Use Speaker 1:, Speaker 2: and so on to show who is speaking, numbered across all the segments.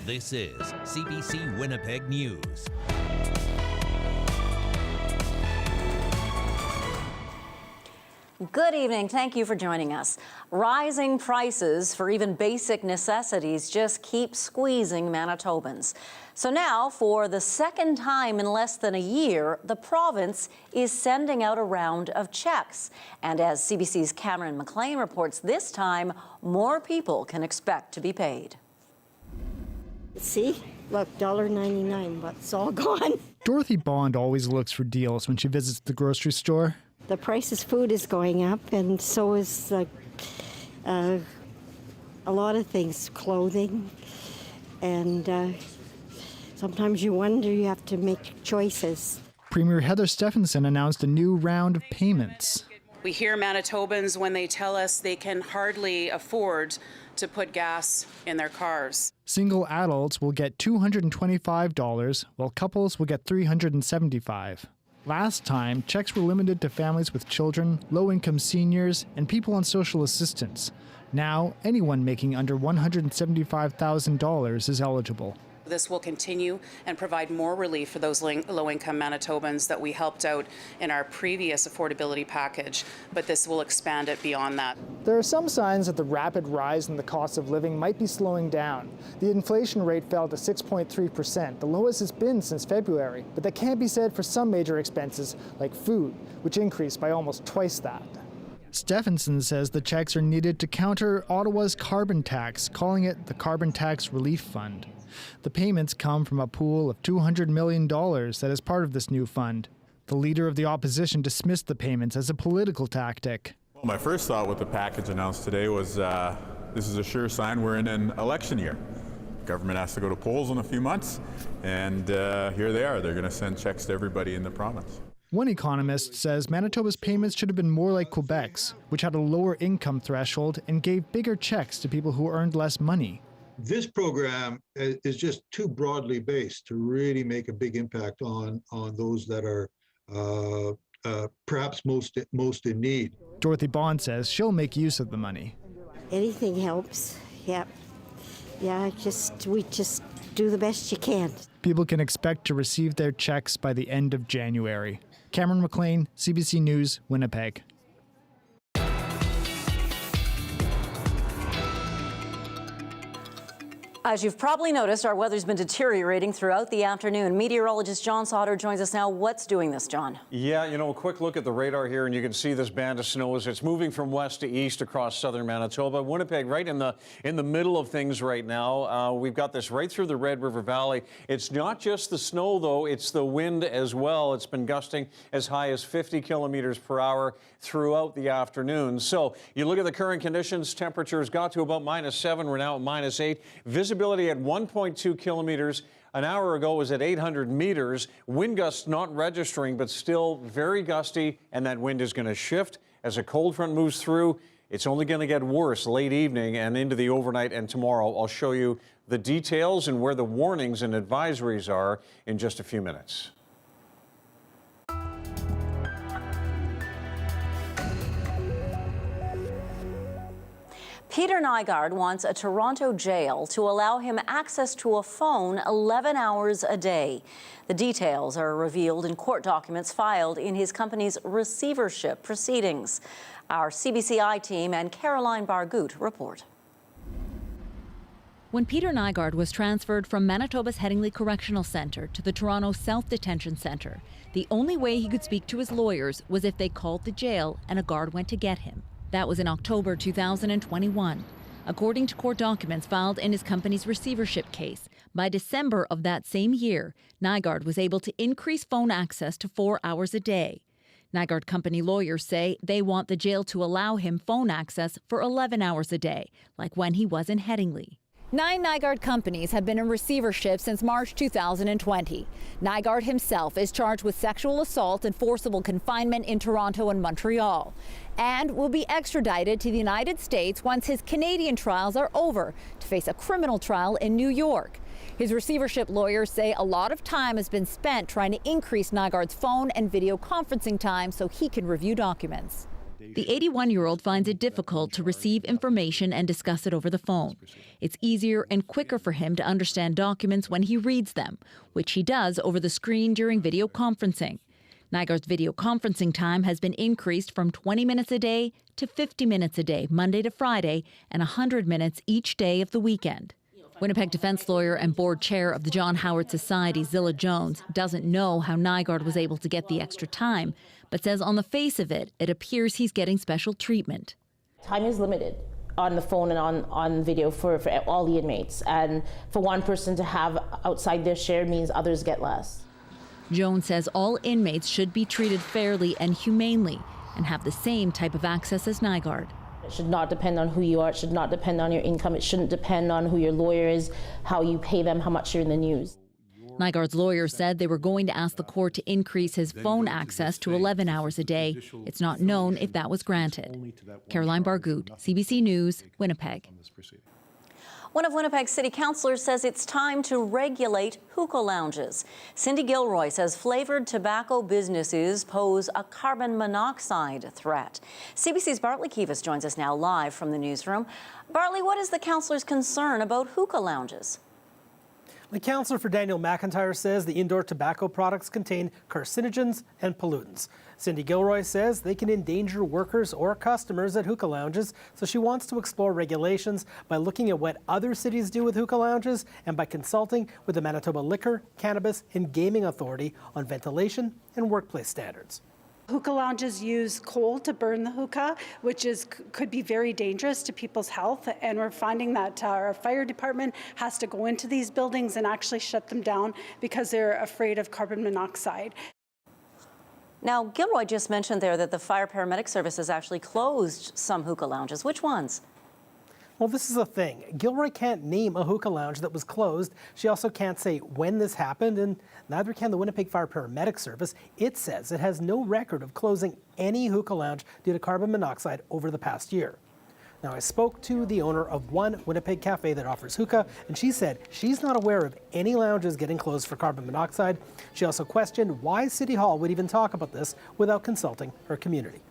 Speaker 1: This is CBC Winnipeg News.
Speaker 2: Good evening. Thank you for joining us. Rising prices for even basic necessities just keep squeezing Manitobans. So now, for the second time in less than a year, the province is sending out a round of checks. And as CBC's Cameron McLean reports, this time, more people can expect to be paid.
Speaker 3: See? Look, $1.99, but it's all gone.
Speaker 4: Dorothy Bond always looks for deals when she visits the grocery store.
Speaker 3: The price of food is going up, and so is a lot of things, clothing, and sometimes you wonder, you have to make choices.
Speaker 4: Premier Heather Stephenson announced a new round of payments.
Speaker 5: We hear Manitobans when they tell us they can hardly afford to put gas in their cars.
Speaker 4: Single adults will get $225, while couples will get $375. Last time, checks were limited to families with children, low-income seniors, and people on social assistance. Now, anyone making under $175,000 is eligible.
Speaker 5: This will continue and provide more relief for those low-income Manitobans that we helped out in our previous affordability package, but this will expand it beyond that.
Speaker 4: There are some signs that the rapid rise in the cost of living might be slowing down. The inflation rate fell to 6.3%, the lowest it's been since February, but that can't be said for some major expenses like food, which increased by almost twice that. Stephenson says the checks are needed to counter Ottawa's carbon tax, calling it the Carbon Tax Relief Fund. The payments come from a pool of $200 million that is part of this new fund. The leader of the opposition dismissed the payments as a political tactic.
Speaker 6: Well, my first thought with the package announced today was this is a sure sign we're in an election year. Government has to go to polls in a few months, and here they are. They're going to send checks to everybody in the province.
Speaker 4: One economist says Manitoba's payments should have been more like Quebec's, which had a lower income threshold and gave bigger checks to people who earned less money.
Speaker 7: This program is just too broadly based to really make a big impact on those that are perhaps most in need.
Speaker 4: Dorothy Bond says she'll make use of the money.
Speaker 3: Anything helps. Yep. Yeah, we just do the best you can.
Speaker 4: People can expect to receive their checks by the end of January. Cameron McLean, CBC News, Winnipeg.
Speaker 2: As you've probably noticed, our weather's been deteriorating throughout the afternoon. Meteorologist John Sauder joins us now. What's doing this, John?
Speaker 8: Yeah, a quick look at the radar here, and you can see this band of snow as it's moving from west to east across southern Manitoba. Winnipeg, right in the middle of things right now. We've got this right through the Red River Valley. It's not just the snow, though. It's the wind as well. It's been gusting as high as 50 kilometers per hour throughout the afternoon. So you look at the current conditions. Temperatures got to about -7. We're now at -8. Visibility at 1.2 kilometers. An hour ago was at 800 meters. Wind gusts not registering, but still very gusty, and that wind is going to shift as a cold front moves through. It's only going to get worse late evening and into the overnight and tomorrow. I'll show you the details and where the warnings and advisories are in just a few minutes.
Speaker 2: Peter Nygard wants a Toronto jail to allow him access to a phone 11 hours a day. The details are revealed in court documents filed in his company's receivership proceedings. Our CBCI team and Caroline Bargout report.
Speaker 9: When Peter Nygard was transferred from Manitoba's Headingley Correctional Centre to the Toronto South Detention Centre, the only way he could speak to his lawyers was if they called the jail and a guard went to get him. That was in October 2021. According to court documents filed in his company's receivership case, by December of that same year, Nygard was able to increase phone access to 4 hours a day. Nygard company lawyers say they want the jail to allow him phone access for 11 hours a day, like when he was in Headingley. 9 Nygard companies have been in receivership since March 2020. Nygard himself is charged with sexual assault and forcible confinement in Toronto and Montreal, and will be extradited to the United States once his Canadian trials are over to face a criminal trial in New York. His receivership lawyers say a lot of time has been spent trying to increase Nygard's phone and video conferencing time so he can review documents. The 81-year-old finds it difficult to receive information and discuss it over the phone. It's easier and quicker for him to understand documents when he reads them, which he does over the screen during video conferencing. Nygard's video conferencing time has been increased from 20 minutes a day to 50 minutes a day, Monday to Friday, and 100 minutes each day of the weekend. Winnipeg defense lawyer and board chair of the John Howard Society, Zilla Jones, doesn't know how Nygard was able to get the extra time, but says on the face of it, it appears he's getting special treatment.
Speaker 10: Time is limited on the phone and on video for all the inmates. And for one person to have outside their share means others get less.
Speaker 9: Jones says all inmates should be treated fairly and humanely and have the same type of access as Nygard.
Speaker 10: It should not depend on who you are. It should not depend on your income. It shouldn't depend on who your lawyer is, how you pay them, how much you're in the news.
Speaker 9: Nygard's lawyer said they were going to ask the court to increase his phone access to 11 hours a day. It's not known if that was granted. Caroline Bargout, CBC News, Winnipeg.
Speaker 2: One of Winnipeg's city councillors says it's time to regulate hookah lounges. Cindy Gilroy says flavored tobacco businesses pose a carbon monoxide threat. CBC's Bartley Kivas joins us now live from the newsroom. Bartley, what is the councillor's concern about hookah lounges?
Speaker 11: The councillor for Daniel McIntyre says the indoor tobacco products contain carcinogens and pollutants. Cindy Gilroy says they can endanger workers or customers at hookah lounges, so she wants to explore regulations by looking at what other cities do with hookah lounges and by consulting with the Manitoba Liquor, Cannabis and Gaming Authority on ventilation and workplace standards.
Speaker 12: Hookah lounges use coal to burn the hookah, which could be very dangerous to people's health. And we're finding that our fire department has to go into these buildings and actually shut them down because they're afraid of carbon monoxide.
Speaker 2: Now, Gilroy just mentioned there that the fire paramedic services actually closed some hookah lounges. Which ones?
Speaker 11: Well, this is the thing. Gilroy can't name a hookah lounge that was closed. She also can't say when this happened, and neither can the Winnipeg Fire Paramedic Service. It says it has no record of closing any hookah lounge due to carbon monoxide over the past year. Now, I spoke to the owner of one Winnipeg cafe that offers hookah, and she said she's not aware of any lounges getting closed for carbon monoxide. She also questioned why City Hall would even talk about this without consulting her community.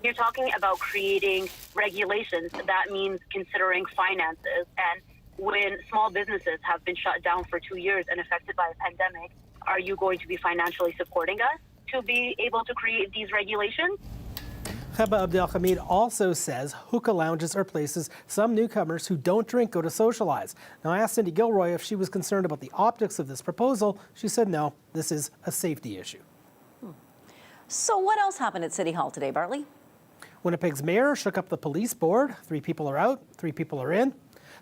Speaker 13: You're talking about creating regulations. That means considering finances. And when small businesses have been shut down for 2 years and affected by a pandemic, are you going to be financially supporting us to be able to create these regulations?
Speaker 11: Kheba Abdelhamid also says hookah lounges are places some newcomers who don't drink go to socialize. Now, I asked Cindy Gilroy if she was concerned about the optics of this proposal. She said no, this is a safety issue.
Speaker 2: So what else happened at City Hall today, Bartley?
Speaker 11: Winnipeg's mayor shook up the police board. 3 people are out, 3 people are in.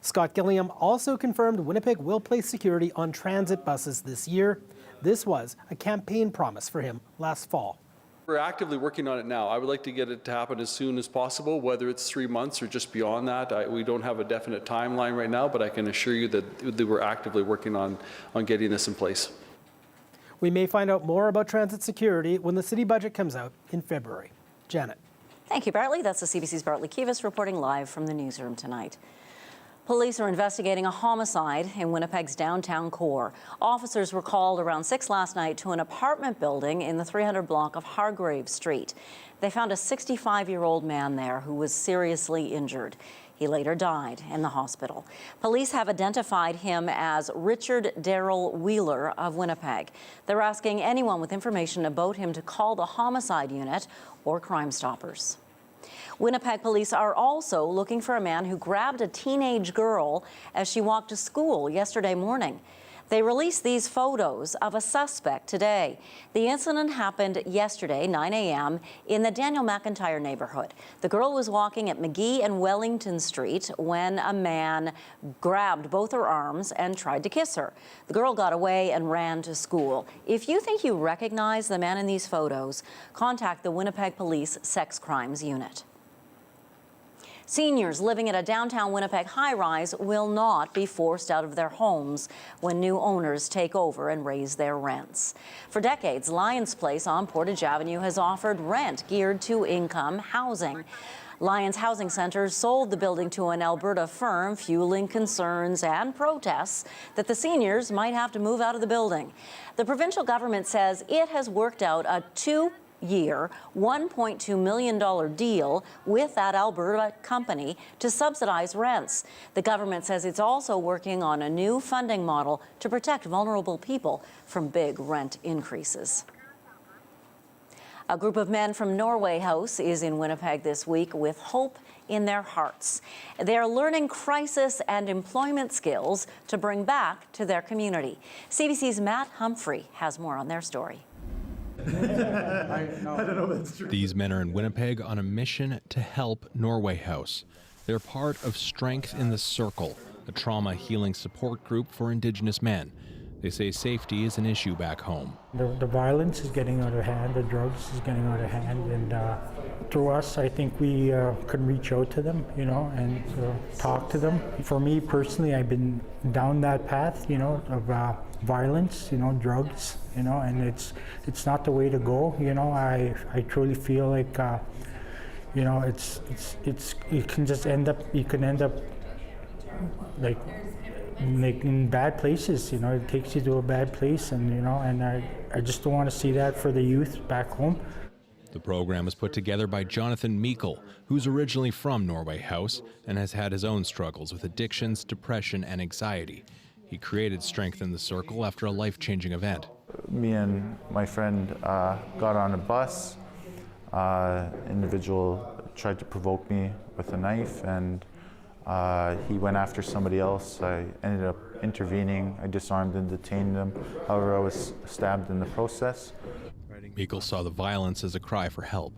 Speaker 11: Scott Gilliam also confirmed Winnipeg will place security on transit buses this year. This was a campaign promise for him last fall.
Speaker 14: We're actively working on it now. I would like to get it to happen as soon as possible, whether it's 3 months or just beyond that. We don't have a definite timeline right now, but I can assure you that we're actively working on getting this in place.
Speaker 11: We may find out more about transit security when the city budget comes out in February. Janet.
Speaker 2: Thank you, Bartley. That's the CBC's Bartley Kivas reporting live from the newsroom tonight. Police are investigating a homicide in Winnipeg's downtown core. Officers were called around 6 last night to an apartment building in the 300 block of Hargrave Street. They found a 65-year-old man there who was seriously injured. He later died in the hospital. Police have identified him as Richard Darrell Wheeler of Winnipeg. They're asking anyone with information about him to call the homicide unit or Crime Stoppers. Winnipeg police are also looking for a man who grabbed a teenage girl as she walked to school yesterday morning. They released these photos of a suspect today. The incident happened yesterday, 9 a.m., in the Daniel McIntyre neighborhood. The girl was walking at McGee and Wellington Street when a man grabbed both her arms and tried to kiss her. The girl got away and ran to school. If you think you recognize the man in these photos, contact the Winnipeg Police Sex Crimes Unit. Seniors living at a downtown Winnipeg high-rise will not be forced out of their homes when new owners take over and raise their rents. For decades, Lions Place on Portage Avenue has offered rent geared to income housing. Lions Housing Centre sold the building to an Alberta firm, fueling concerns and protests that the seniors might have to move out of the building. The provincial government says it has worked out a $2 year $1.2 million deal with that Alberta company to subsidize rents. The government says it's also working on a new funding model to protect vulnerable people from big rent increases. A group of men from Norway House is in Winnipeg this week with hope in their hearts. They're learning crisis and employment skills to bring back to their community. CBC's Matt Humphrey has more on their story.
Speaker 15: These men are in Winnipeg on a mission to help Norway House. They're part of Strength in the Circle, a trauma healing support group for Indigenous men. They say safety is an issue back home.
Speaker 16: The violence is getting out of hand, the drugs is getting out of hand, and through us, I think we can reach out to them, and talk to them. For me personally, I've been down that path, of violence, drugs, and it's not the way to go. I truly feel like, you can end up like in bad places. It takes you to a bad place, and I just don't want to see that for the youth back home.
Speaker 15: The program is put together by Jonathan Meikle, who's originally from Norway House and has had his own struggles with addictions, depression, and anxiety. He created Strength in the Circle after a life-changing event.
Speaker 17: Me and my friend got on a bus. Individual tried to provoke me with a knife, and he went after somebody else. I ended up intervening. I disarmed and detained him. However, I was stabbed in the process.
Speaker 15: Meikle saw the violence as a cry for help.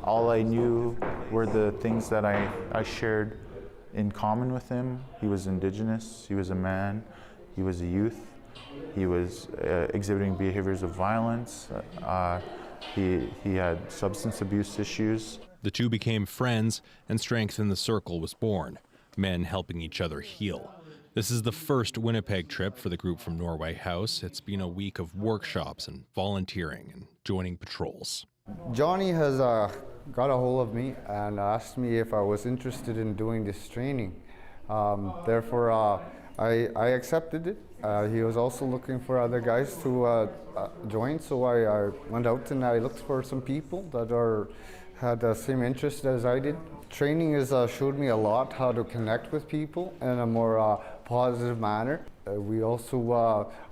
Speaker 17: All I knew were the things that I shared in common with him. He was Indigenous, he was a man, he was a youth, he was exhibiting behaviors of violence, he had substance abuse issues.
Speaker 15: The two became friends, and Strength in the Circle was born, men helping each other heal. This is the first Winnipeg trip for the group from Norway House. It's been a week of workshops and volunteering and joining patrols.
Speaker 18: Johnny has got a hold of me and asked me if I was interested in doing this training. Therefore, I accepted it. He was also looking for other guys to join, so I went out and I looked for some people that had the same interest as I did. Training has showed me a lot how to connect with people in a more positive manner. We also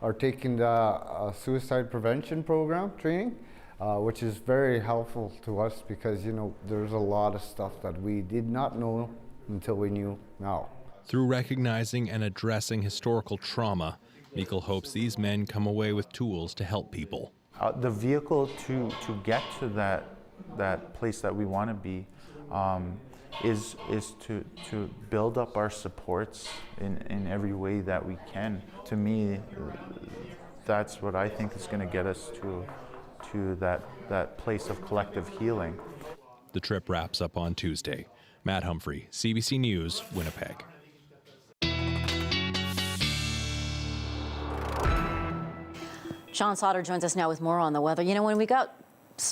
Speaker 18: are taking the suicide prevention program training, which is very helpful to us because, there's a lot of stuff that we did not know until we knew now.
Speaker 15: Through recognizing and addressing historical trauma, Meikle hopes these men come away with tools to help people.
Speaker 17: The vehicle to get to that place that we want to be is to build up our supports in every way that we can. To me, that's what I think is going to get us to that place of collective healing.
Speaker 15: The trip wraps up on Tuesday. Matt Humphrey, CBC News, Winnipeg.
Speaker 2: Sean Sauder joins us now with more on the weather. When we got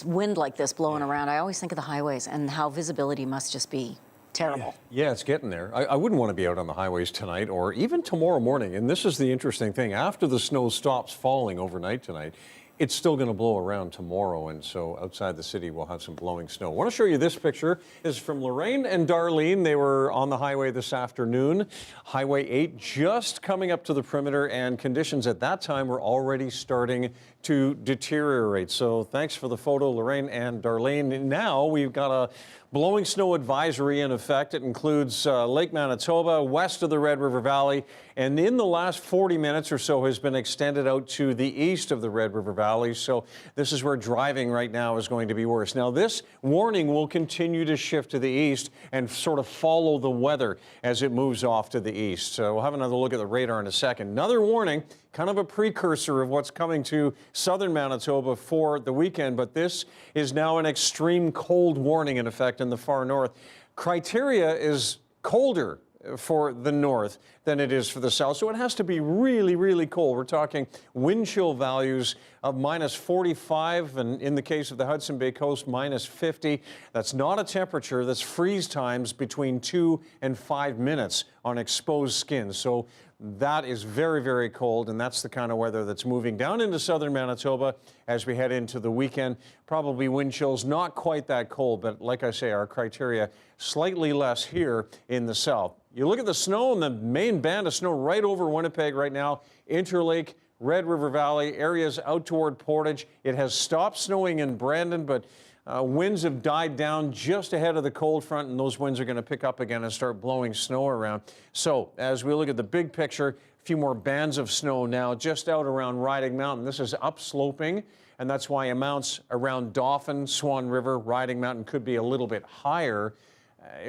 Speaker 2: wind like this blowing around, I always think of the highways and how visibility must just be terrible.
Speaker 8: Yeah, it's getting there. I wouldn't want to be out on the highways tonight or even tomorrow morning. And this is the interesting thing. After the snow stops falling overnight tonight, it's still going to blow around tomorrow, and so outside the city we'll have some blowing snow. I want to show you this picture. This is from Lorraine and Darlene. They were on the highway this afternoon. Highway 8 just coming up to the perimeter, and conditions at that time were already starting to deteriorate. So thanks for the photo, Lorraine and Darlene. Now we've got a blowing snow advisory in effect. It includes Lake Manitoba, west of the Red River Valley, and in the last 40 minutes or so has been extended out to the east of the Red River Valley. So this is where driving right now is going to be worse. Now this warning will continue to shift to the east and sort of follow the weather as it moves off to the east. So we'll have another look at the radar in a second. Another warning, kind of a precursor of what's coming to southern Manitoba for the weekend, but this is now an extreme cold warning in effect in the far north. Criteria is colder for the north than it is for the south, so it has to be really, really cold. We're talking wind chill values of minus 45, and in the case of the Hudson Bay Coast, minus 50. That's not a temperature, that's freeze times between 2 and 5 minutes on exposed skin. So That is very, very cold, and that's the kind of weather that's moving down into southern Manitoba as we head into the weekend. Probably wind chills not quite that cold, but like I say, our criteria slightly less here in the south. You look at the snow and the main band of snow right over Winnipeg right now, Interlake, Red River Valley, areas out toward Portage. It has stopped snowing in Brandon, but winds have died down just ahead of the cold front, and those winds are going to pick up again and start blowing snow around. So as we look at the big picture, a few more bands of snow now just out around Riding Mountain. This is upsloping, and that's why amounts around Dauphin, Swan River, Riding Mountain could be a little bit higher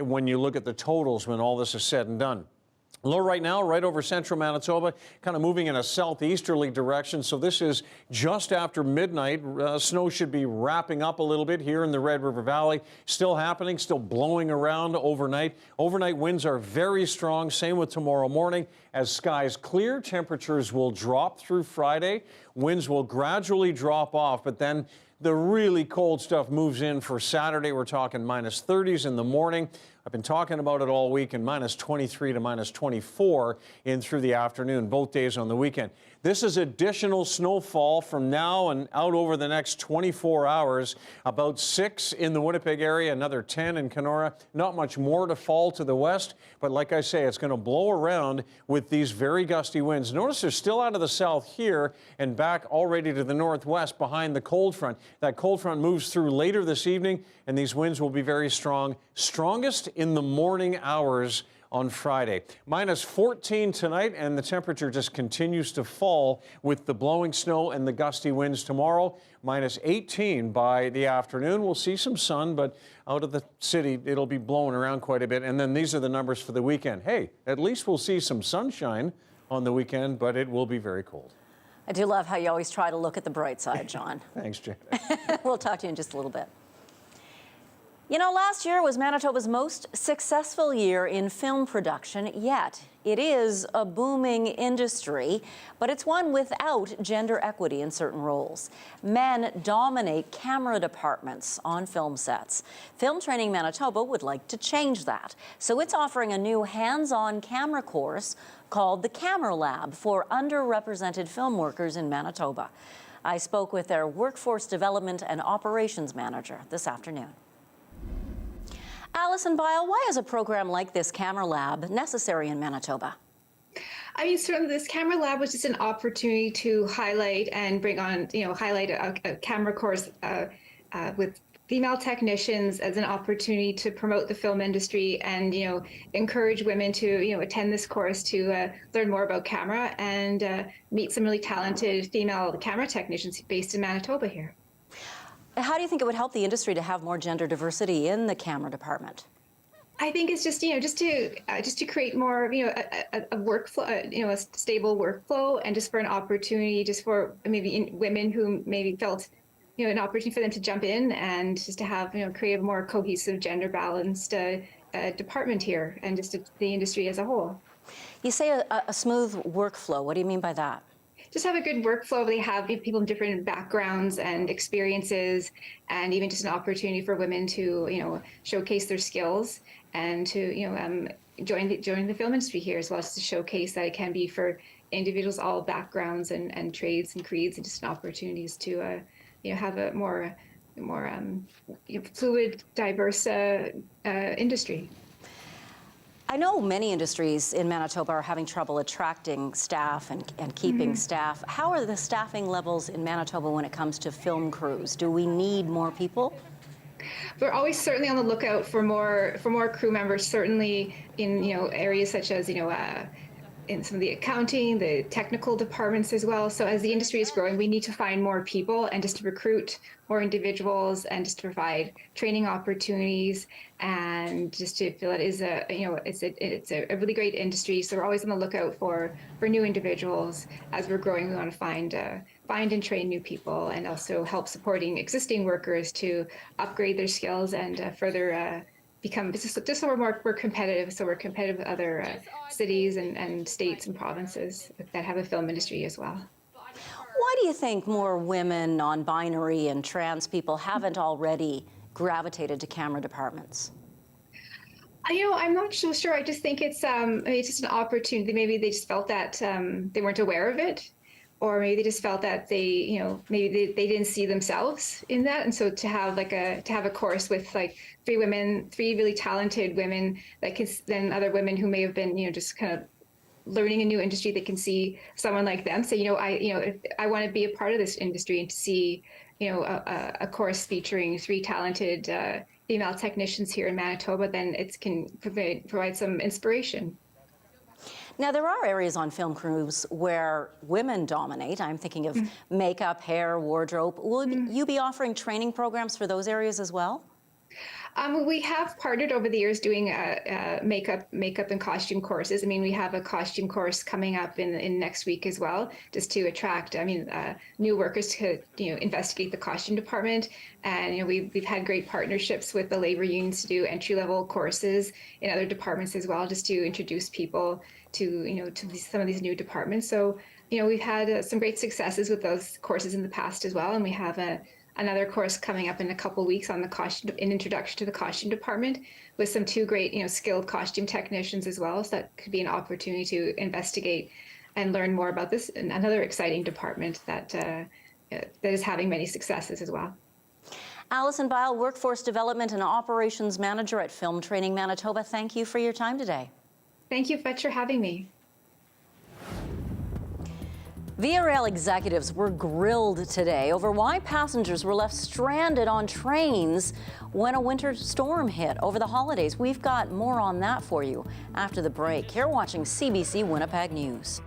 Speaker 8: when you look at the totals when all this is said and done. Low right now, right over central Manitoba, kind of moving in a southeasterly direction. So this is just after midnight. Snow should be wrapping up a little bit here in the Red River Valley. Still happening, still blowing around overnight. Overnight winds are very strong. Same with tomorrow morning. As skies clear, temperatures will drop through Friday. Winds will gradually drop off, but then the really cold stuff moves in for Saturday. We're talking minus 30s in the morning. I've been talking about it all week, and minus 23 to minus 24 in through the afternoon, both days on the weekend. This is additional snowfall from now and out over the next 24 hours. About 6 in the Winnipeg area, another 10 in Kenora. Not much more to fall to the west, but like I say, it's going to blow around with these very gusty winds. Notice they're still out of the south here and back already to the northwest behind the cold front. That cold front moves through later this evening, and these winds will be very strong. Strongest in the morning hours on Friday. Minus 14 tonight, and the temperature just continues to fall with the blowing snow and the gusty winds tomorrow. Minus 18 by the afternoon. We'll see some sun, but out of the city, it'll be blowing around quite a bit. And then these are the numbers for the weekend. Hey, at least we'll see some sunshine on the weekend, but it will be very cold.
Speaker 2: I do love how you always try to look at the bright side, John.
Speaker 8: Thanks, Janet.
Speaker 2: We'll talk to you in just a little bit. You know, last year was Manitoba's most successful year in film production yet. It is a booming industry, but it's one without gender equity in certain roles. Men dominate camera departments on film sets. Film Training Manitoba would like to change that, so it's offering a new hands-on camera course called the Camera Lab for underrepresented film workers in Manitoba. I spoke with their Workforce Development and Operations Manager this afternoon. Alison Bile, why is a program like this Camera Lab necessary in Manitoba?
Speaker 19: I mean, certainly this Camera Lab was just an opportunity to highlight and bring on, highlight a camera course with female technicians as an opportunity to promote the film industry and, encourage women to, attend this course to learn more about camera and meet some really talented female camera technicians based in Manitoba here.
Speaker 2: How do you think it would help the industry to have more gender diversity in the camera department?
Speaker 19: I think it's just, just to create more, a workflow, a stable workflow, and just for an opportunity, just for maybe women who maybe felt, an opportunity for them to jump in and just to have, create a more cohesive, gender balanced department here, and just the industry as a whole.
Speaker 2: You say a smooth workflow. What do you mean by that?
Speaker 19: Just have a good workflow. They have people in different backgrounds and experiences, and even just an opportunity for women to, showcase their skills and to, join the film industry here, as well as to showcase that it can be for individuals, all backgrounds and trades and creeds, and just opportunities to, have a more fluid, diverse industry.
Speaker 2: I know many industries in Manitoba are having trouble attracting staff and keeping staff. How are the staffing levels in Manitoba when it comes to film crews? Do we need more people?
Speaker 19: We're always certainly on the lookout for more crew members, certainly in areas such as in some of the accounting, the technical departments as well. So as the industry is growing, we need to find more people and just to recruit more individuals and just to provide training opportunities and just to feel it is it's a really great industry. So we're always on the lookout for new individuals. As we're growing, we want to find and train new people, and also help supporting existing workers to upgrade their skills and further become just so we're more competitive. So we're competitive with other cities and states and provinces that have a film industry as well.
Speaker 2: Why do you think more women, non-binary and trans people haven't already gravitated to camera departments?
Speaker 19: I'm not so sure. I just think it's just an opportunity. Maybe they just felt that they weren't aware of it, or maybe they just felt that maybe they didn't see themselves in that. And so to have a course with like three really talented women that can then other women who may have been just kind of learning a new industry, they can see someone like them say, I want to be a part of this industry, and to see a course featuring three talented female technicians here in Manitoba, then it can provide some inspiration.
Speaker 2: Now, there are areas on film crews where women dominate. I'm thinking of makeup, hair, wardrobe. Will you be offering training programs for those areas as well?
Speaker 19: We have partnered over the years doing makeup and costume courses. I mean, we have a costume course coming up in next week as well, just to attract, new workers to, investigate the costume department. And, we've had great partnerships with the labor unions to do entry-level courses in other departments as well, just to introduce people to, some of these new departments. So, we've had some great successes with those courses in the past as well. And we have another course coming up in a couple weeks on an introduction to the costume department, with some two great, skilled costume technicians as well. So that could be an opportunity to investigate and learn more about this, and another exciting department that is having many successes as well.
Speaker 2: Alison Bile, Workforce Development and Operations Manager at Film Training Manitoba, thank you for your time today.
Speaker 19: Thank you much for having me.
Speaker 2: VRL executives were grilled today over why passengers were left stranded on trains when a winter storm hit over the holidays. We've got more on that for you after the break. You're watching CBC Winnipeg News.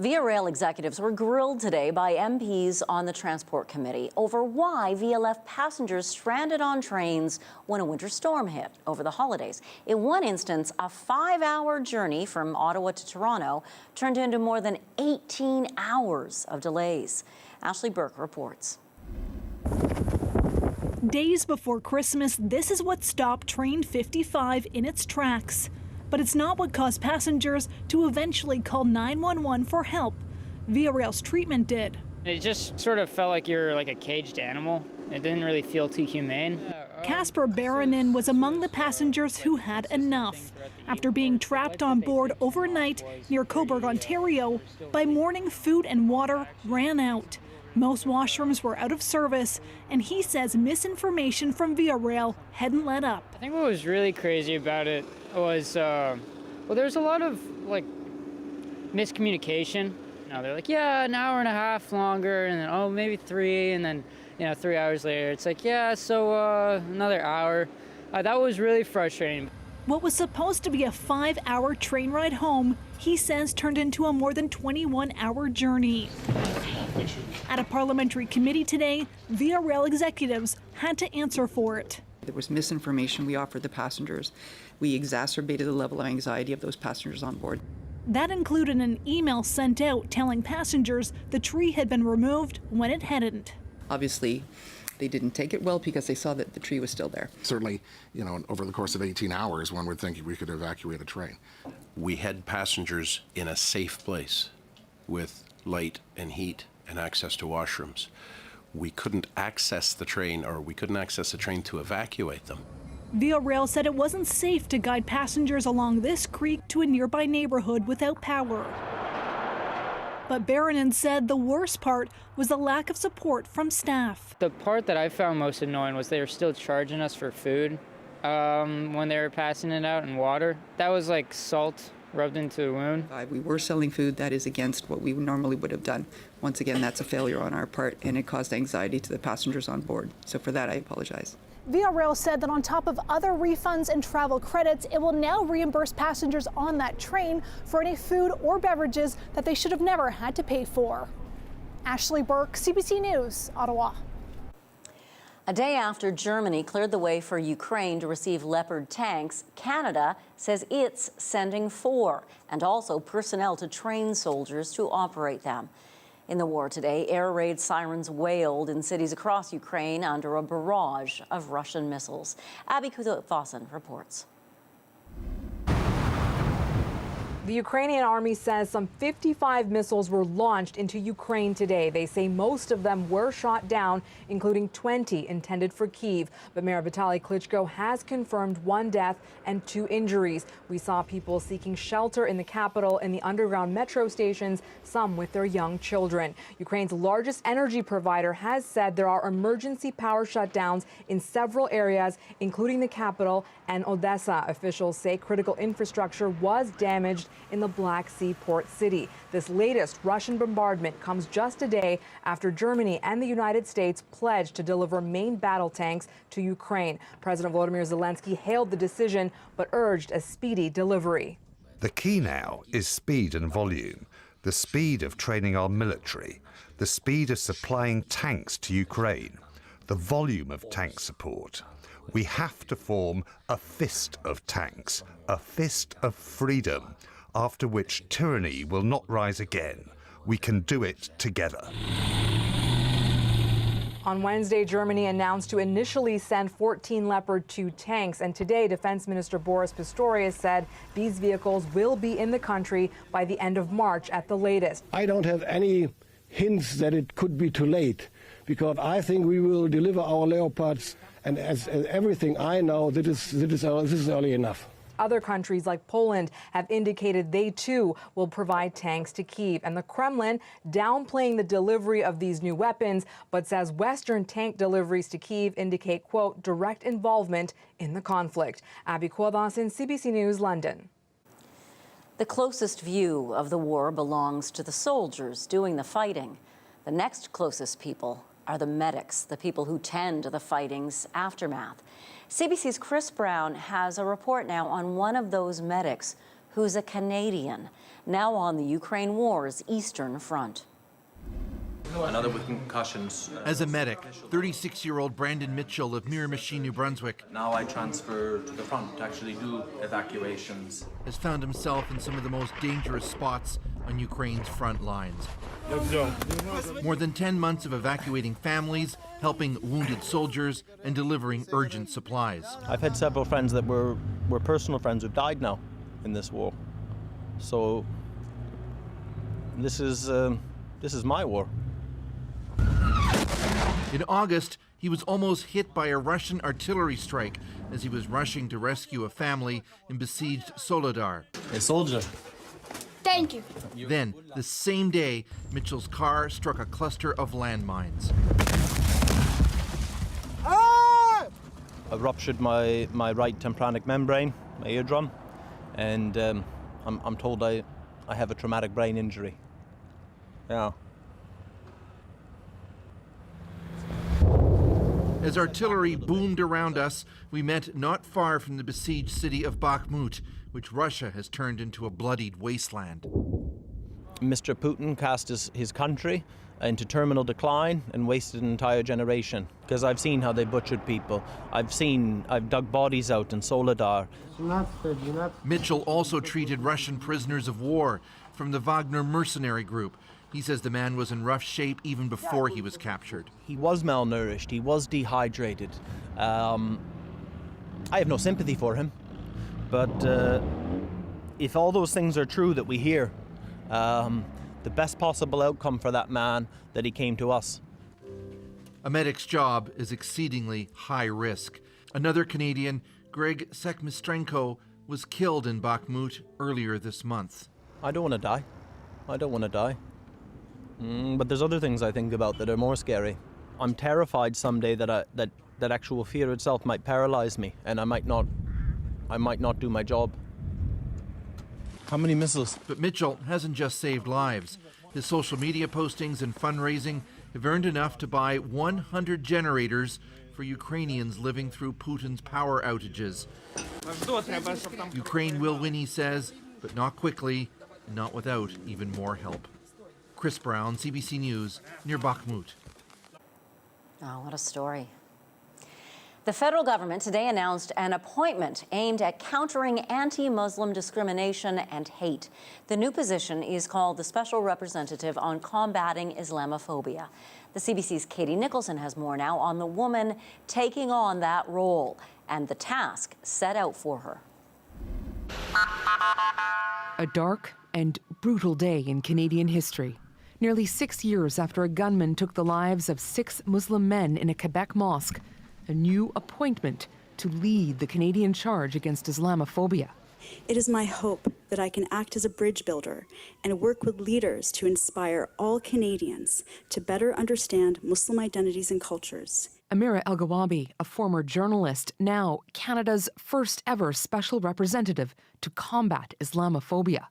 Speaker 2: Via Rail executives were grilled today by MPs on the Transport Committee over why Via left passengers stranded on trains when a winter storm hit over the holidays. In one instance, a 5-hour journey from Ottawa to Toronto turned into more than 18 hours of delays. Ashley Burke reports.
Speaker 20: Days before Christmas, this is what stopped Train 55 in its tracks. But it's not what caused passengers to eventually call 911 for help. Via Rail's treatment did.
Speaker 21: It just sort of felt like you're like a caged animal. It didn't really feel too humane.
Speaker 20: Casper Baranin was among the passengers who had enough. After being trapped on board overnight near Cobourg, Ontario, by morning food and water ran out. Most washrooms were out of service, and he says misinformation from Via Rail hadn't let up.
Speaker 21: I think what was really crazy about it was, well, there's a lot of like miscommunication. They're like, yeah, an hour and a half longer, and then, oh, maybe 3, and then, 3 hours later, it's like, yeah, so another hour. That was really frustrating.
Speaker 20: What was supposed to be a 5-hour train ride home, he says turned into a more than 21-hour journey. At a parliamentary committee today, Via Rail executives had to answer for it.
Speaker 22: There was misinformation we offered the passengers. We exacerbated the level of anxiety of those passengers on board.
Speaker 20: That included an email sent out telling passengers the tree had been removed when it hadn't.
Speaker 22: Obviously, they didn't take it well because they saw that the tree was still there.
Speaker 23: Certainly, over the course of 18 hours, one would think we could evacuate a train.
Speaker 24: We had passengers in a safe place with light and heat and access to washrooms. We couldn't access the train, or we couldn't access the train to evacuate them.
Speaker 20: Via Rail said it wasn't safe to guide passengers along this creek to a nearby neighborhood without power. But Baranin said the worst part was the lack of support from staff.
Speaker 21: The part that I found most annoying was they were still charging us for food when they were passing it out, and water. That was like salt rubbed into the wound.
Speaker 22: We were selling food that is against what we normally would have done. Once again, that's a failure on our part, and it caused anxiety to the passengers on board. So for that, I apologize.
Speaker 20: Via Rail said that on top of other refunds and travel credits, it will now reimburse passengers on that train for any food or beverages that they should have never had to pay for. Ashley Burke, CBC News, Ottawa.
Speaker 2: A day after Germany cleared the way for Ukraine to receive Leopard tanks, Canada says it's sending 4, and also personnel to train soldiers to operate them. In the war today, air raid sirens wailed in cities across Ukraine under a barrage of Russian missiles. Abby Kuthausen reports.
Speaker 25: The Ukrainian army says some 55 missiles were launched into Ukraine today. They say most of them were shot down, including 20 intended for Kyiv. But Mayor Vitaly Klitschko has confirmed 1 death and 2 injuries. We saw people seeking shelter in the capital, in the underground metro stations, some with their young children. Ukraine's largest energy provider has said there are emergency power shutdowns in several areas, including the capital and Odessa. Officials say critical infrastructure was damaged in the Black Sea port city. This latest Russian bombardment comes just a day after Germany and the United States pledged to deliver main battle tanks to Ukraine. President Volodymyr Zelensky hailed the decision but urged a speedy delivery.
Speaker 26: The key now is speed and volume, the speed of training our military, the speed of supplying tanks to Ukraine, the volume of tank support. We have to form a fist of tanks, a fist of freedom, after which tyranny will not rise again. We can do it together.
Speaker 25: On Wednesday, Germany announced to initially send 14 Leopard 2 tanks, and today Defense Minister Boris Pistorius said these vehicles will be in the country by the end of March at the latest.
Speaker 27: I don't have any hints that it could be too late, because I think we will deliver our Leopards, and as everything I know, this is early enough.
Speaker 25: Other countries like Poland have indicated they too will provide tanks to Kyiv. And the Kremlin downplaying the delivery of these new weapons, but says Western tank deliveries to Kyiv indicate, quote, direct involvement in the conflict. Abby Kuthausen, CBC News, London.
Speaker 2: The closest view of the war belongs to the soldiers doing the fighting. The next closest people are the medics, the people who tend to the fighting's aftermath. CBC's Chris Brown has a report now on one of those medics who's a Canadian, now on the Ukraine war's eastern front.
Speaker 1: Another with concussions.
Speaker 3: As a medic, 36-year-old Brandon Mitchell of Miramichi, New Brunswick,
Speaker 1: Now I transfer to the front to actually do evacuations.
Speaker 3: has found himself in some of the most dangerous spots on Ukraine's front lines. More than 10 months of evacuating families, helping wounded soldiers, and delivering urgent supplies.
Speaker 1: I've had several friends that were personal friends who've died now in this war. So this is my war.
Speaker 3: In August, he was almost hit by a Russian artillery strike as he was rushing to rescue a family in besieged Sauder.
Speaker 1: A soldier.
Speaker 4: Thank you.
Speaker 3: Then, the same day, Mitchell's car struck a cluster of landmines.
Speaker 1: I ruptured my right tympanic membrane, my eardrum, and I'm told I have a traumatic brain injury. Yeah.
Speaker 3: As artillery boomed around us, we met not far from the besieged city of Bakhmut, which Russia has turned into a bloodied wasteland.
Speaker 1: Mr. Putin cast his country into terminal decline and wasted an entire generation. Because I've seen how they butchered people. I've dug bodies out in Soledar.
Speaker 3: Mitchell also treated Russian prisoners of war from the Wagner mercenary group. He says the man was in rough shape even before he was captured.
Speaker 1: He was malnourished, he was dehydrated. I have no sympathy for him, but if all those things are true that we hear, the best possible outcome for that man that he came to us.
Speaker 3: A medic's job is exceedingly high risk. Another Canadian, Greg Sekmistrenko, was killed in Bakhmut earlier this month.
Speaker 1: I don't want to die. I don't want to die. But there's other things I think about that are more scary. I'm terrified someday that actual fear itself might paralyze me, and I might not do my job. How many missiles?
Speaker 3: But Mitchell hasn't just saved lives. His social media postings and fundraising have earned enough to buy 100 generators for Ukrainians living through Putin's power outages. Ukraine will win, he says, but not quickly, and not without even more help. Chris Brown, CBC News, near Bakhmut.
Speaker 2: Oh, what a story. The federal government today announced an appointment aimed at countering anti-Muslim discrimination and hate. The new position is called the Special Representative on Combating Islamophobia. The CBC's Katie Nicholson has more now on the woman taking on that role and the task set out for her.
Speaker 25: A dark and brutal day in Canadian history. Nearly 6 years after a gunman took the lives of 6 Muslim men in a Quebec mosque, a new appointment to lead the Canadian charge against Islamophobia.
Speaker 5: It is my hope that I can act as a bridge builder and work with leaders to inspire all Canadians to better understand Muslim identities and cultures.
Speaker 25: Amira El-Gawabi, a former journalist, now Canada's first ever special representative to combat Islamophobia.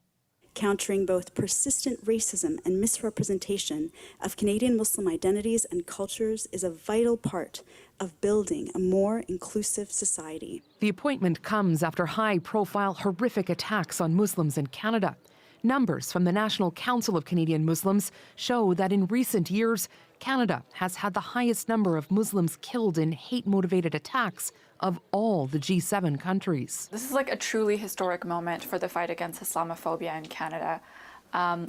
Speaker 5: Countering both persistent racism and misrepresentation of Canadian Muslim identities and cultures is a vital part of building a more inclusive society.
Speaker 25: The appointment comes after high-profile, horrific attacks on Muslims in Canada. Numbers from the National Council of Canadian Muslims show that in recent years, Canada has had the highest number of Muslims killed in hate-motivated attacks of all the G7 countries.
Speaker 6: This is like a truly historic moment for the fight against Islamophobia in Canada.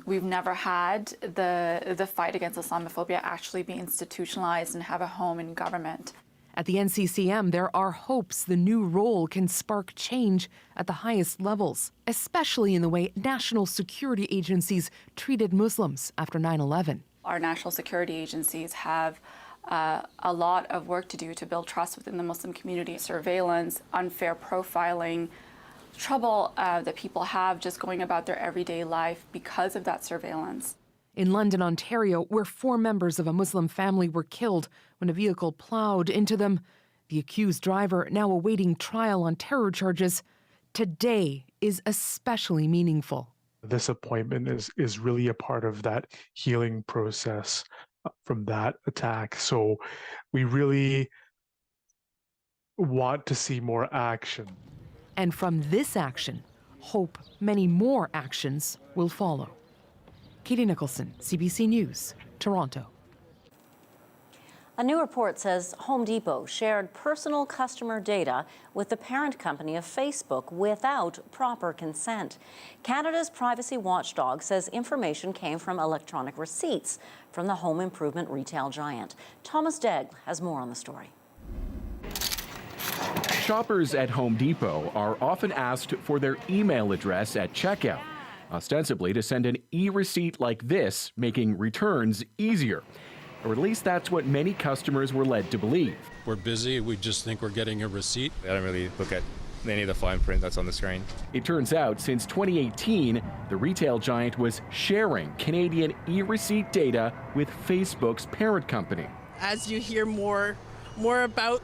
Speaker 6: We've never had the fight against Islamophobia actually be institutionalized and have a home in government.
Speaker 25: At the NCCM, there are hopes the new role can spark change at the highest levels, especially in the way national security agencies treated Muslims after 9/11.
Speaker 6: Our national security agencies have a lot of work to do to build trust within the Muslim community. Surveillance, unfair profiling, trouble that people have just going about their everyday life because of that surveillance.
Speaker 25: In London, Ontario, where 4 members of a Muslim family were killed when a vehicle plowed into them, the accused driver now awaiting trial on terror charges, today is especially meaningful.
Speaker 7: This appointment is really a part of that healing process from that attack. So we really want to see more action.
Speaker 25: And from this action,
Speaker 9: hope many more actions will follow. Katie Nicholson, CBC News, Toronto.
Speaker 2: A new report says Home Depot shared personal customer data with the parent company of Facebook without proper consent. Canada's privacy watchdog says information came from electronic receipts from the home improvement retail giant. Thomas Daigle has more on the story.
Speaker 10: Shoppers at Home Depot are often asked for their email address at checkout, ostensibly to send an e-receipt like this, making returns easier. Or at least that's what many customers were led to believe.
Speaker 11: We're busy, we just think we're getting a receipt.
Speaker 12: I don't really look at any of the fine print that's on the screen.
Speaker 10: It turns out since 2018, the retail giant was sharing Canadian e-receipt data with Facebook's parent company.
Speaker 13: As you hear more about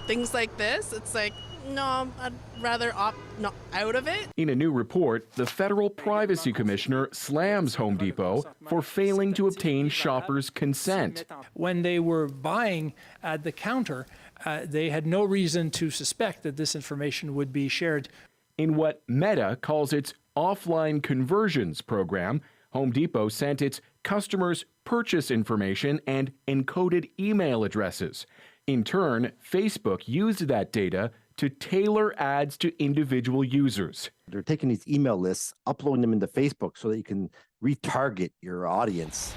Speaker 13: things like this, it's like, no, I'd rather opt not out of it.
Speaker 10: In a new report, the Federal Privacy Commissioner slams Home Depot for failing to obtain shoppers' consent.
Speaker 14: When they were buying at the counter, they had no reason to suspect that this information would be shared.
Speaker 10: In what Meta calls its offline conversions program, Home Depot sent its customers' purchase information and encoded email addresses. In turn, Facebook used that data to tailor ads to individual users.
Speaker 16: They're taking these email lists, uploading them into Facebook so that you can retarget your audience.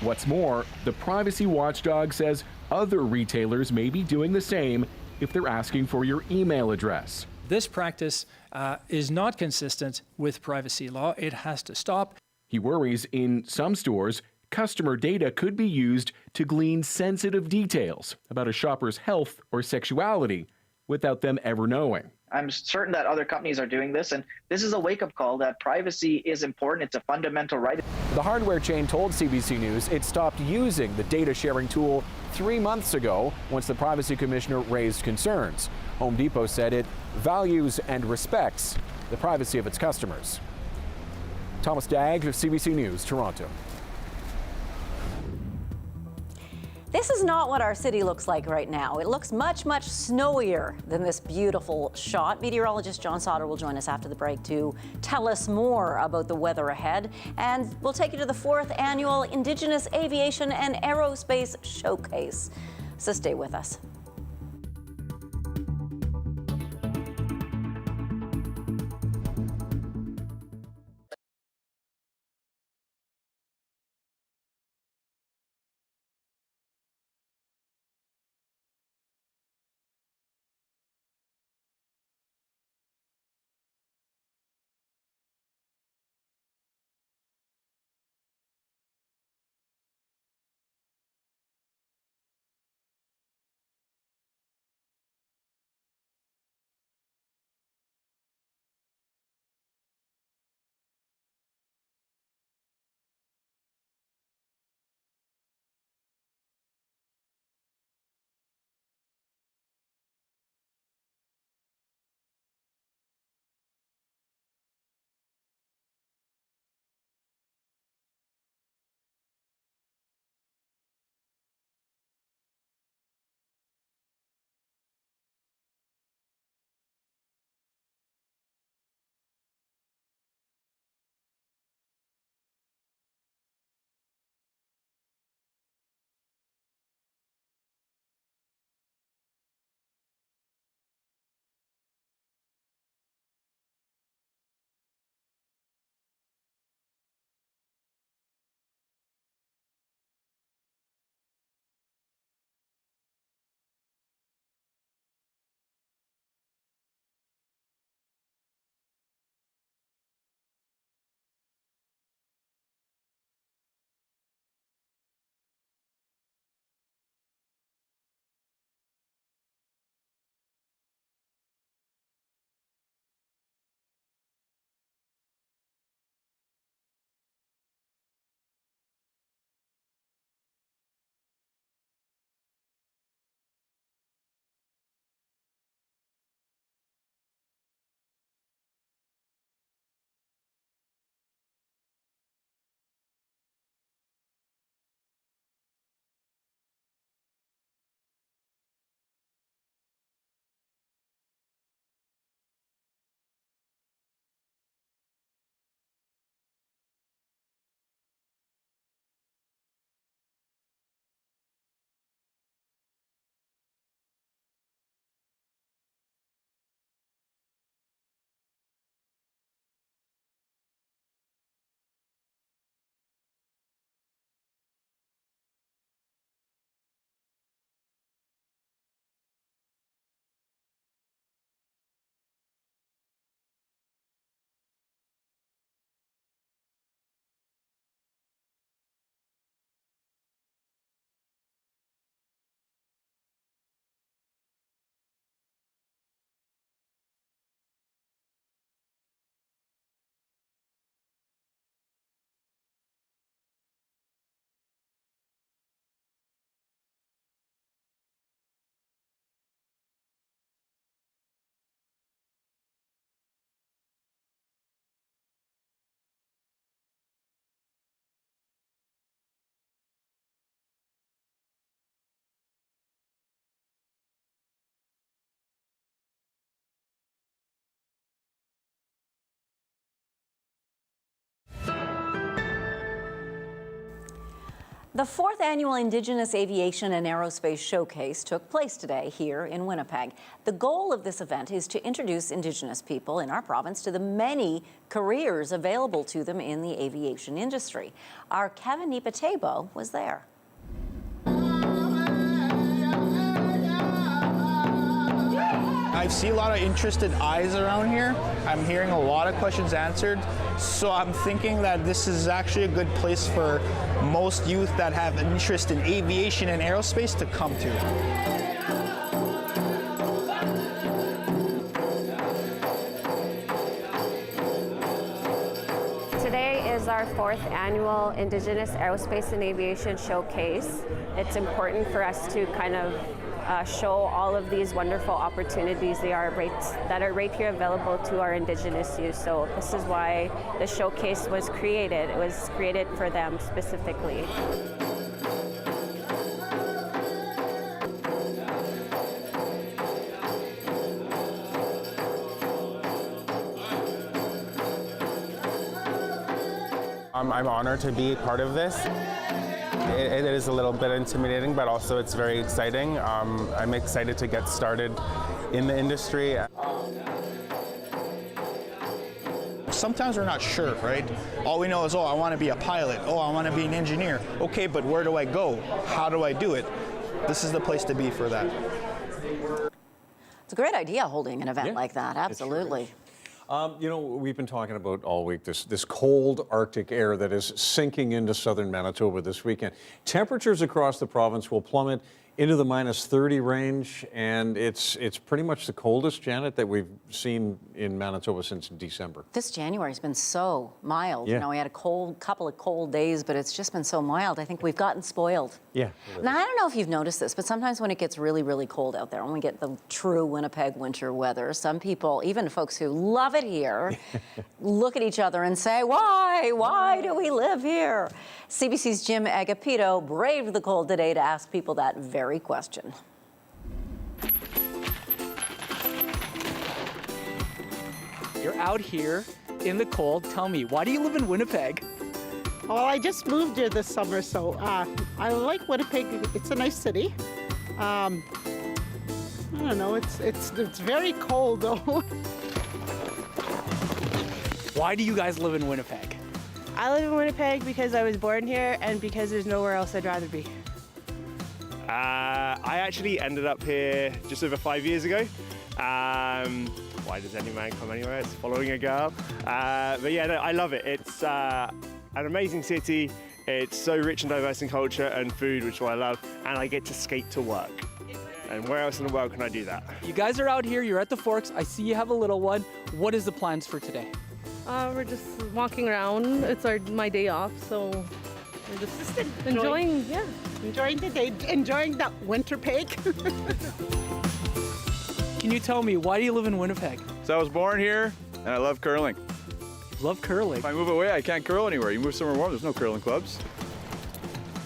Speaker 10: What's more, the privacy watchdog says other retailers may be doing the same if they're asking for your email address.
Speaker 14: This practice is not consistent with privacy law. It has to stop.
Speaker 10: He worries in some stores, customer data could be used to glean sensitive details about a shopper's health or sexuality without them ever knowing.
Speaker 28: I'm certain that other companies are doing this, and this is a wake-up call that privacy is important. It's a fundamental right.
Speaker 10: The hardware chain told CBC News it stopped using the data sharing tool 3 months ago once the privacy commissioner raised concerns. Home Depot said it values and respects the privacy of its customers. Thomas Daigle of CBC News, Toronto.
Speaker 2: This is not what our city looks like right now. It looks much, much snowier than this beautiful shot. Meteorologist John Sauder will join us after the break to tell us more about the weather ahead. And we'll take you to the 4th annual Indigenous Aviation and Aerospace Showcase. So stay with us. The 4th annual Indigenous Aviation and Aerospace Showcase took place today here in Winnipeg. The goal of this event is to introduce Indigenous people in our province to the many careers available to them in the aviation industry. Our Kevin Nipatebo was there.
Speaker 8: I see a lot of interested eyes around here. I'm hearing a lot of questions answered. So I'm thinking that this is actually a good place for most youth that have an interest in aviation and aerospace to come to.
Speaker 15: Today is our 4th annual Indigenous Aerospace and Aviation Showcase. It's important for us to kind of show all of these wonderful opportunities that are right here available to our Indigenous youth. So this is why the showcase was created. It was created for them specifically.
Speaker 17: I'm honored to be part of this. It is a little bit intimidating, but also it's very exciting. I'm excited to get started in the industry.
Speaker 8: Sometimes we're not sure, right? All we know is, oh, I want to be a pilot. Oh, I want to be an engineer. Okay, but where do I go? How do I do it? This is the place to be for that.
Speaker 2: It's a great idea holding an event like that, absolutely.
Speaker 18: You know, we've been talking about all week this cold Arctic air that is sinking into southern Manitoba this weekend. Temperatures across the province will plummet into the -30 range, and it's pretty much the coldest, Janet, that we've seen in Manitoba since December.
Speaker 2: This January's been so mild.
Speaker 18: Yeah.
Speaker 2: You know, we had a couple of cold days, but it's just been so mild. I think we've gotten spoiled.
Speaker 18: Yeah.
Speaker 2: Now, I don't know if you've noticed this, but sometimes when it gets really, really cold out there, when we get the true Winnipeg winter weather, some people, even folks who love it here, look at each other and say, why? Why do we live here? CBC's Jim Agapito braved the cold today to ask people that very question.
Speaker 19: You're out here in the cold. Tell me, why do you live in Winnipeg?
Speaker 21: Well, I just moved here this summer, so I like Winnipeg. It's a nice city. I don't know. It's very cold though.
Speaker 19: Why do you guys live in Winnipeg?
Speaker 23: I live in Winnipeg because I was born here and because there's nowhere else I'd rather be.
Speaker 24: I actually ended up here just over 5 years ago. Why does any man come anywhere? It's following a girl. But yeah, no, I love it. It's an amazing city. It's so rich and diverse in culture and food, which is what I love. And I get to skate to work. And where else in the world can I do that?
Speaker 19: You guys are out here, you're at the Forks. I see you have a little one. What is the plans for today?
Speaker 23: We're just walking around. It's my day off, so we're just enjoying
Speaker 21: the day, enjoying that winter pig.
Speaker 19: Can you tell me, why do you live in Winnipeg?
Speaker 29: So I was born here, and I love curling.
Speaker 19: Love curling?
Speaker 29: If I move away, I can't curl anywhere. You move somewhere warm, there's no curling clubs.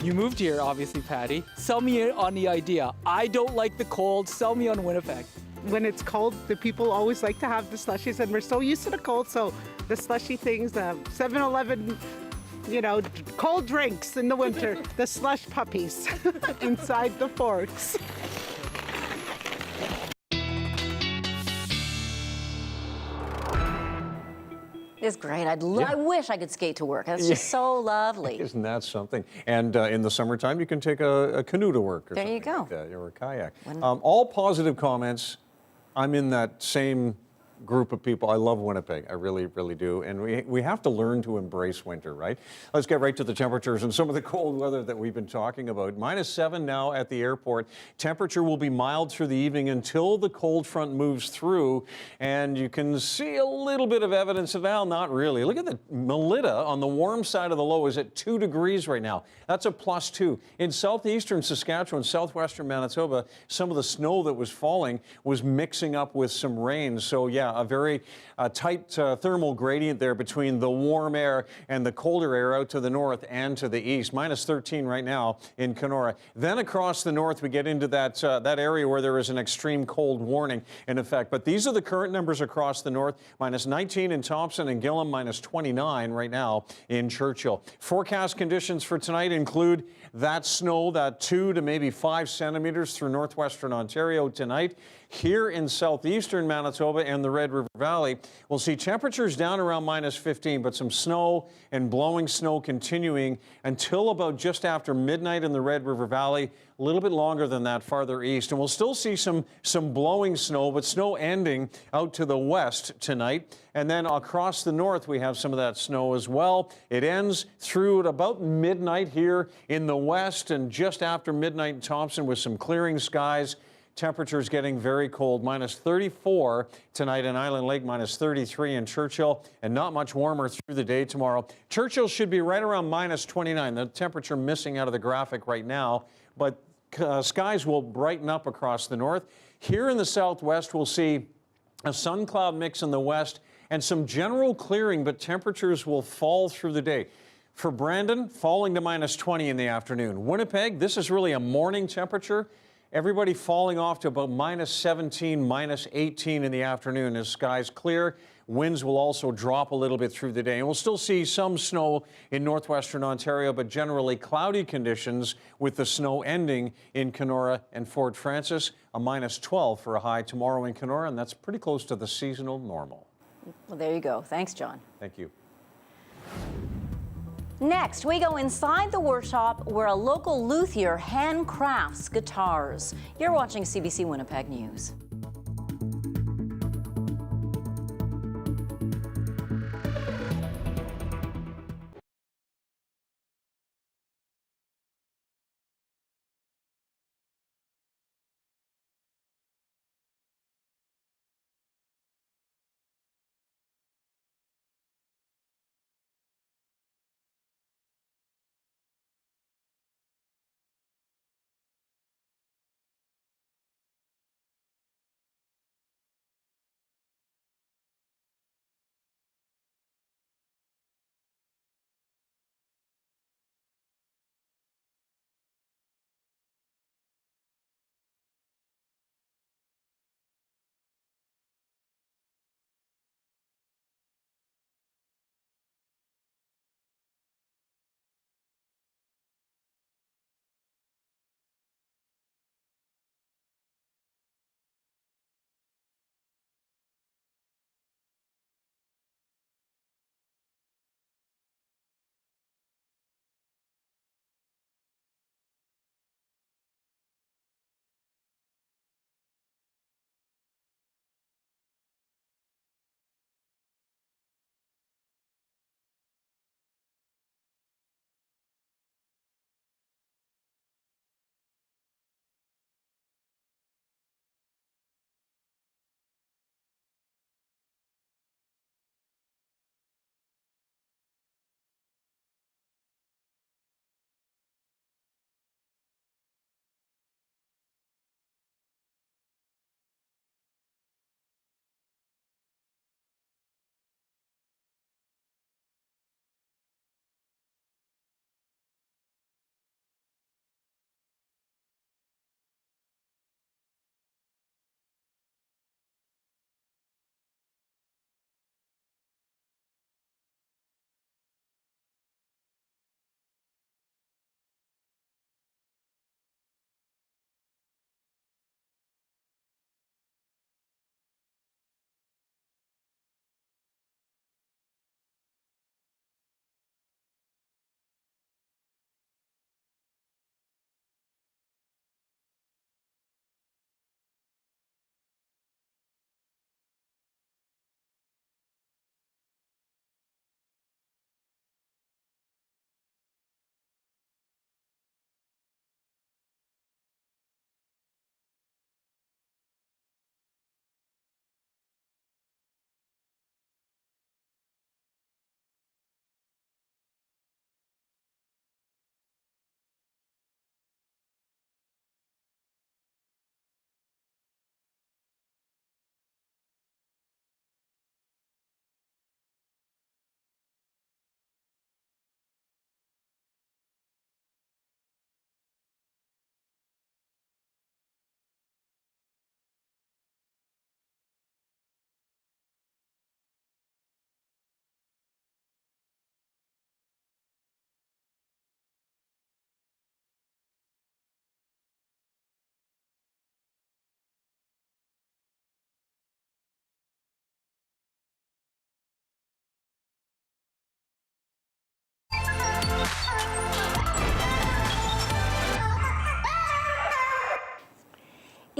Speaker 19: You moved here, obviously, Patty. Sell me on the idea. I don't like the cold. Sell me on Winnipeg.
Speaker 21: When it's cold, the people always like to have the slushies, and we're so used to the cold, so the slushy things, the 7-Eleven, you know, cold drinks in the winter, the slush puppies inside the Forks.
Speaker 2: It's great. I wish I could skate to work. That's just so lovely.
Speaker 18: Isn't that something? And in the summertime, you can take a canoe to work or
Speaker 2: there
Speaker 18: something
Speaker 2: you go.
Speaker 18: like that, or a kayak. All positive comments. I'm in that same group of people. I love Winnipeg. I really, really do. And we have to learn to embrace winter, right? Let's get right to the temperatures and some of the cold weather that we've been talking about. -7 now at the airport. Temperature will be mild through the evening until the cold front moves through. And you can see a little bit of evidence of, well, not really. Look at the Melita on the warm side of the low is at 2 degrees right now. That's a +2. In southeastern Saskatchewan, southwestern Manitoba, some of the snow that was falling was mixing up with some rain. So yeah, a very tight thermal gradient there between the warm air and the colder air out to the north and to the east. Minus 13 right now in Kenora. Then across the north, we get into that area where there is an extreme cold warning in effect. But these are the current numbers across the north. Minus 19 in Thompson and Gillam, minus 29 right now in Churchill. Forecast conditions for tonight include that snow, that 2 to maybe 5 centimeters through northwestern Ontario tonight. Here in southeastern Manitoba and the Red River Valley, we'll see temperatures down around minus 15, but some snow and blowing snow continuing until about just after midnight in the Red River Valley, a little bit longer than that farther east. And we'll still see some blowing snow, but snow ending out to the west tonight. And then across the north, we have some of that snow as well. It ends through at about midnight here in the west and just after midnight in Thompson with some clearing skies. Temperatures getting very cold, minus 34 tonight in Island Lake, minus 33 in Churchill, and not much warmer through the day tomorrow. Churchill should be right around minus 29, the temperature missing out of the graphic right now, but skies will brighten up across the north. Here in the southwest, we'll see a sun cloud mix in the west and some general clearing, but temperatures will fall through the day. For Brandon, falling to minus 20 in the afternoon. Winnipeg, this is really a morning temperature. Everybody falling off to about minus 17, minus 18 in the afternoon as skies clear. Winds will also drop a little bit through the day. And we'll still see some snow in northwestern Ontario, but generally cloudy conditions with the snow ending in Kenora and Fort Frances. A minus 12 for a high tomorrow in Kenora, and that's pretty close to the seasonal normal.
Speaker 2: Well, there you go. Thanks, John.
Speaker 18: Thank you.
Speaker 2: Next, we go inside the workshop where a local luthier handcrafts guitars. You're watching CBC Winnipeg News.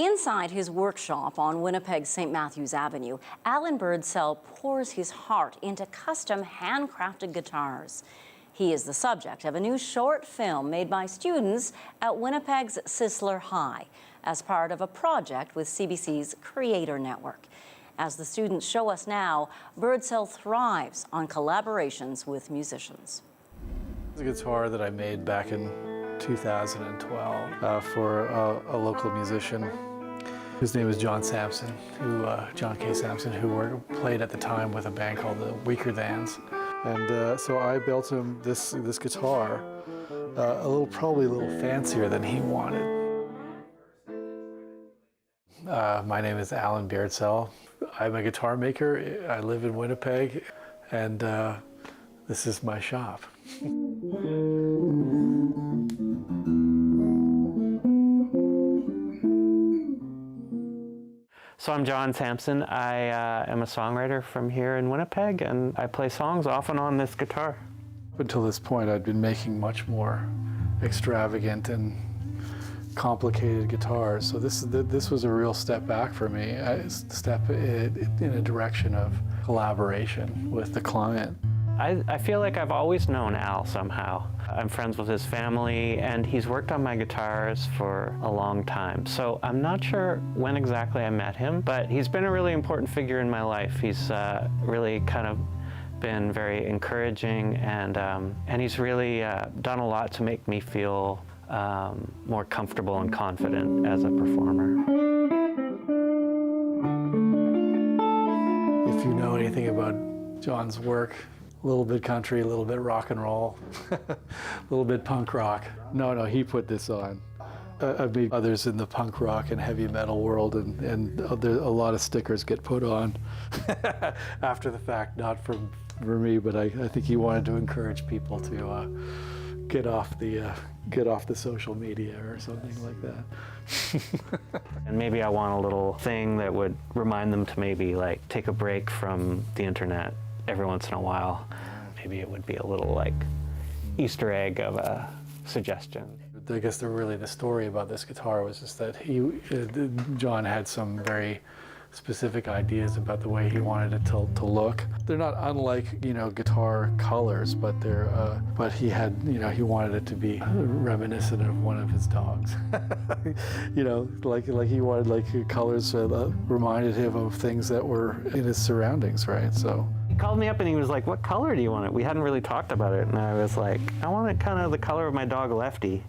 Speaker 2: Inside his workshop on Winnipeg's St. Matthews Avenue, Alan Birdsell pours his heart into custom handcrafted guitars. He is the subject of a new short film made by students at Winnipeg's Sisler High as part of a project with CBC's Creator Network. As the students show us now, Birdsell thrives on collaborations with musicians.
Speaker 1: It's a guitar that I made back in 2012 for a local musician. His name is John Sampson, John K. Sampson, who played at the time with a band called the Weaker Thans. And so I built him this guitar, probably a little fancier than he wanted. My name is Alan Birdsell. I'm a guitar maker. I live in Winnipeg, and this is my shop.
Speaker 3: So I'm John Sampson. I am a songwriter from here in Winnipeg, and I play songs often on this guitar.
Speaker 1: Up until this point, I'd been making much more extravagant and complicated guitars. So this was a real step back for me, a step in a direction of collaboration with the client.
Speaker 3: I feel like I've always known Al somehow. I'm friends with his family, and he's worked on my guitars for a long time. So I'm not sure when exactly I met him, but he's been a really important figure in my life. He's really kind of been very encouraging, and he's really done a lot to make me feel more comfortable and confident as a performer.
Speaker 1: If you know anything about John's work, a little bit country, a little bit rock and roll, a little bit punk rock. No, he put this on. I've met others in the punk rock and heavy metal world, and a lot of stickers get put on after the fact, not for me, but I think he wanted to encourage people to get off the social media or something like that.
Speaker 3: And maybe I want a little thing that would remind them to maybe like take a break from the internet every once in a while. Maybe it would be a little like Easter egg of a suggestion.
Speaker 1: I guess the story about this guitar was just that John had some very specific ideas about the way he wanted it to look. They're not unlike, guitar colors, but but he wanted it to be reminiscent of one of his dogs. like he wanted colors that reminded him of things that were in his surroundings, right? So
Speaker 3: he called me up and he was like, "What color do you want it?" We hadn't really talked about it, and I was like, "I want it kind of the color of my dog Lefty."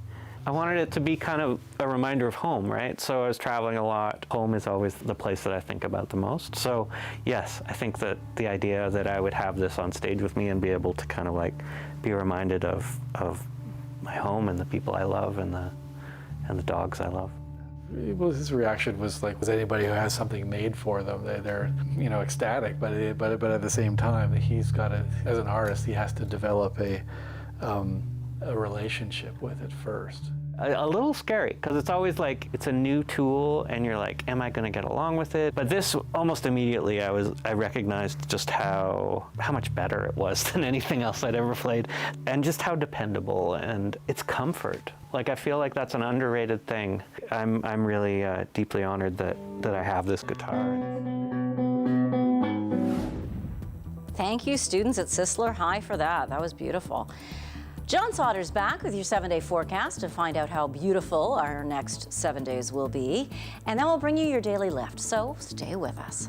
Speaker 3: I wanted it to be kind of a reminder of home, right? So I was traveling a lot. Home is always the place that I think about the most. So yes, I think that the idea that I would have this on stage with me and be able to kind of like be reminded of my home and the people I love and the dogs I love.
Speaker 1: Well, his reaction was like, anybody who has something made for them, they're ecstatic, but at the same time, he's got to, as an artist, he has to develop a relationship with it first.
Speaker 3: A little scary, because it's always like, it's a new tool and you're like, am I going to get along with it? But this, almost immediately, I recognized just how much better it was than anything else I'd ever played, and just how dependable, and it's comfort. Like, I feel like that's an underrated thing. I'm really deeply honored that I have this guitar.
Speaker 2: Thank you, students at Sisler High, for that. That was beautiful. John Sauder's back with your 7-day forecast to find out how beautiful our next 7 days will be. And then we'll bring you your daily lift, so stay with us.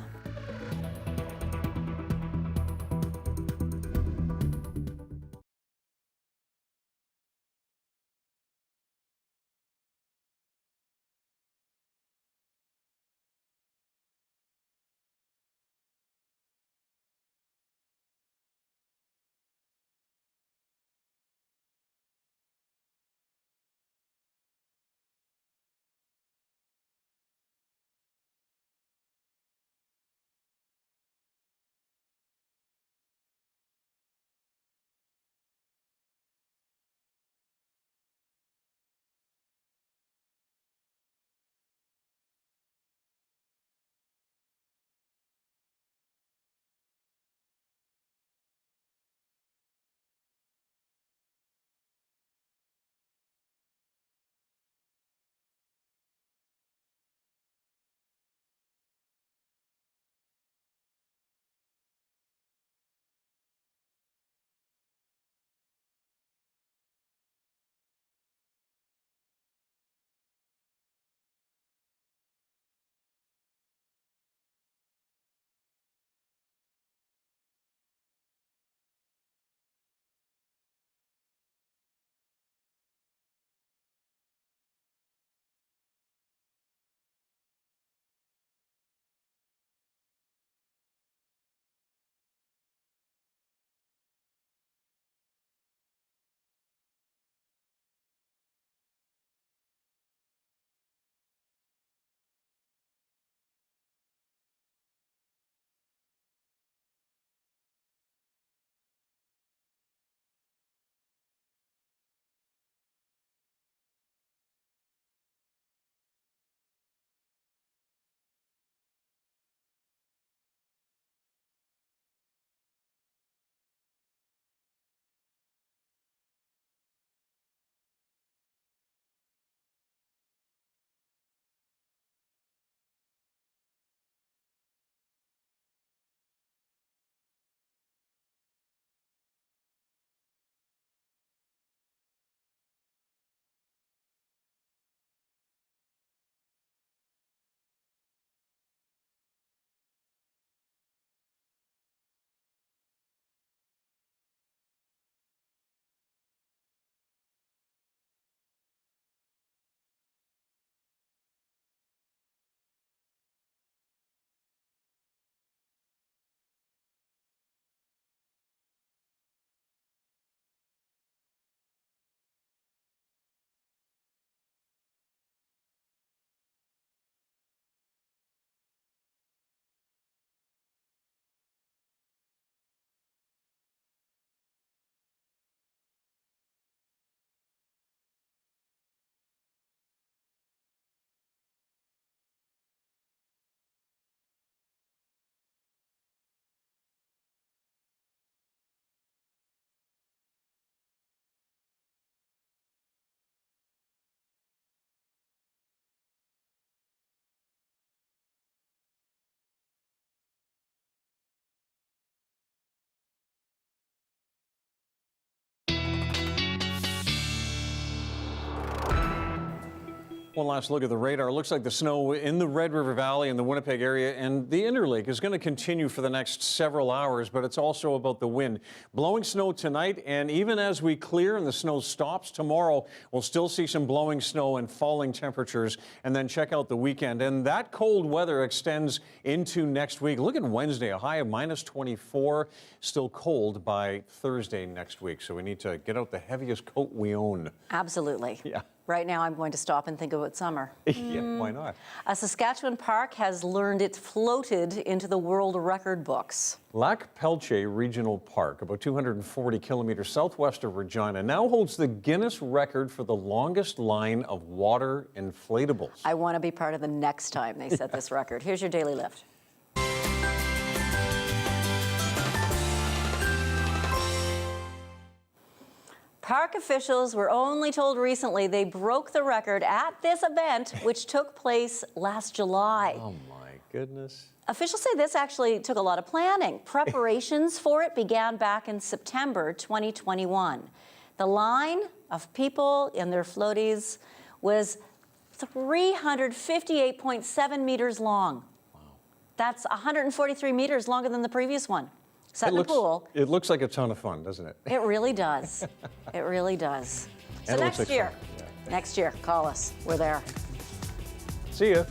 Speaker 18: One last look at the radar. Looks like the snow in the Red River Valley and the Winnipeg area and the Interlake is going to continue for the next several hours, but it's also about the wind. Blowing snow tonight, and even as we clear and the snow stops tomorrow, we'll still see some blowing snow and falling temperatures. And then check out the weekend. And that cold weather extends into next week. Look at Wednesday, a high of -24. Still cold by Thursday next week. So we need to get out the heaviest coat we own.
Speaker 2: Absolutely.
Speaker 18: Yeah.
Speaker 2: Right now, I'm going to stop and think about summer.
Speaker 18: Yeah, why not?
Speaker 2: A Saskatchewan park has learned it's floated into the world record books.
Speaker 18: Lac Pelche Regional Park, about 240 kilometers southwest of Regina, now holds the Guinness record for the longest line of water inflatables.
Speaker 2: I want to be part of the next time they set this record. Here's your daily lift. Park officials were only told recently they broke the record at this event, which took place last July.
Speaker 18: Oh my goodness.
Speaker 2: Officials say this actually took a lot of planning. Preparations for it began back in September 2021. The line of people in their floaties was 358.7 meters long. Wow. That's 143 meters longer than the previous one. Set in the pool.
Speaker 18: It looks like a ton of fun, doesn't it?
Speaker 2: It really does. It really does. So
Speaker 18: And it looks
Speaker 2: next
Speaker 18: like
Speaker 2: year,
Speaker 18: fun. Yeah.
Speaker 2: next year, call us. We're there.
Speaker 18: See ya.